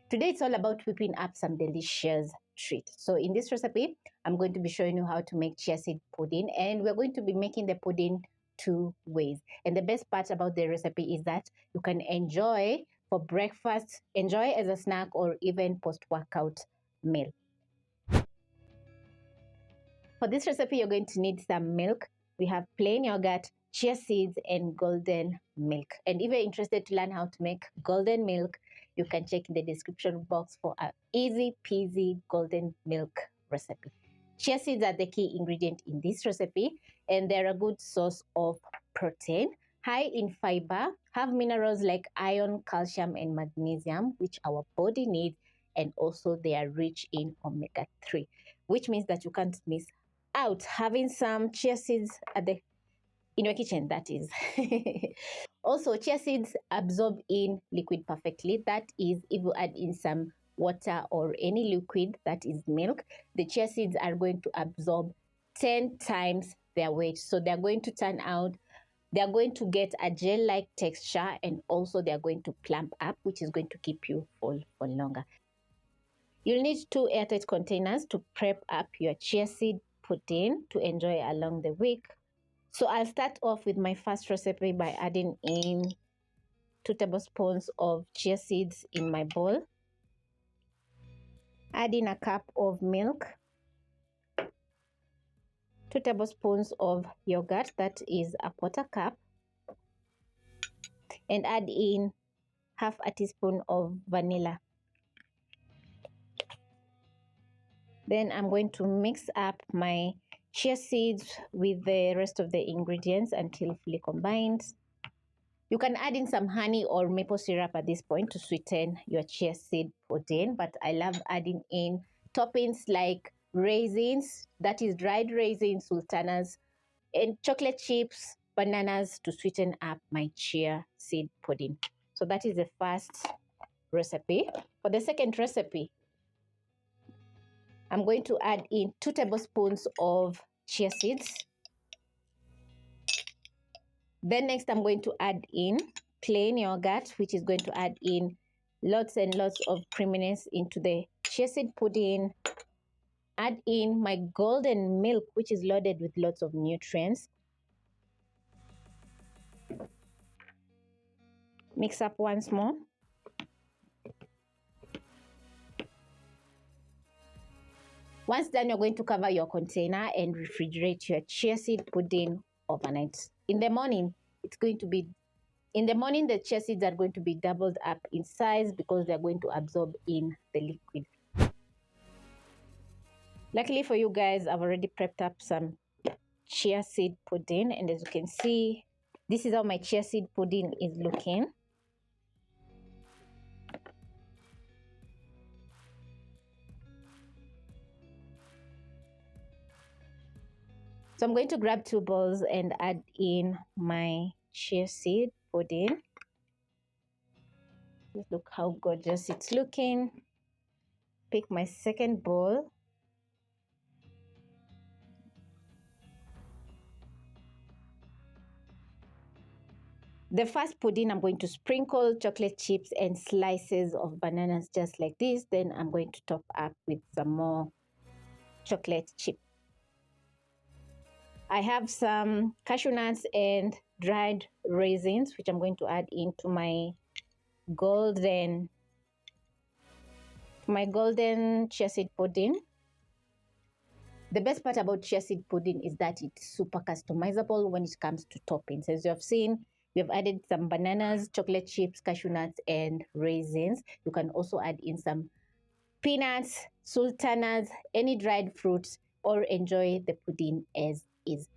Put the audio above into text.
Today it's all about whipping up some delicious treat. So in this recipe, I'm going to be showing you how to make chia seed pudding, and we're going to be making the pudding two ways. And the best part about the recipe is that you can enjoy for breakfast, enjoy as a snack, or even post-workout meal. For this recipe, you're going to need some milk. We have plain yogurt, chia seeds, and golden milk. And if you're interested to learn how to make golden milk, you can check in the description box for an easy peasy golden milk recipe. Chia seeds are the key ingredient in this recipe, and they're a good source of protein, high in fiber, have minerals like iron, calcium, and magnesium, which our body needs, and also they are rich in omega-3, which means that you can't miss out having some chia seeds in your kitchen, that is. Also, chia seeds absorb in liquid perfectly. That is, if you add in some water or any liquid, that is milk, the chia seeds are going to absorb 10 times their weight. So they're going to turn out, they're going to get a gel-like texture, and also they're going to plump up, which is going to keep you full for longer. You'll need 2 airtight containers to prep up your chia seed pudding to enjoy along the week. So I'll start off with my first recipe by adding in 2 tablespoons of chia seeds in my bowl. Add in a cup of milk, 2 tablespoons of yogurt, that is a 1/4 cup, and add in half a teaspoon of vanilla. Then I'm going to mix up my chia seeds with the rest of the ingredients until fully combined. You can add in some honey or maple syrup at this point to sweeten your chia seed pudding, but I love adding in toppings like raisins, that is dried raisins, sultanas, and chocolate chips, bananas to sweeten up my chia seed pudding. So that is the first recipe. For the second recipe, I'm going to add in 2 tablespoons of chia seeds. Then next, I'm going to add in plain yogurt, which is going to add in lots and lots of creaminess into the chia seed pudding. Add in my golden milk, which is loaded with lots of nutrients. Mix up once more. Once done, you're going to cover your container and refrigerate your chia seed pudding overnight. In the morning, the chia seeds are going to be doubled up in size because they're going to absorb in the liquid. Luckily for you guys, I've already prepped up some chia seed pudding, and as you can see, this is how my chia seed pudding is looking. So I'm going to grab 2 bowls and add in my chia seed pudding. Just look how gorgeous it's looking. Pick my second bowl. The first pudding, I'm going to sprinkle chocolate chips and slices of bananas just like this. Then I'm going to top up with some more chocolate chip. I have some cashew nuts and dried raisins, which I'm going to add into my golden chia seed pudding. The best part about chia seed pudding is that it's super customizable when it comes to toppings. As you have seen, we have added some bananas, chocolate chips, cashew nuts, and raisins. You can also add in some peanuts, sultanas, any dried fruits, or enjoy the pudding as is.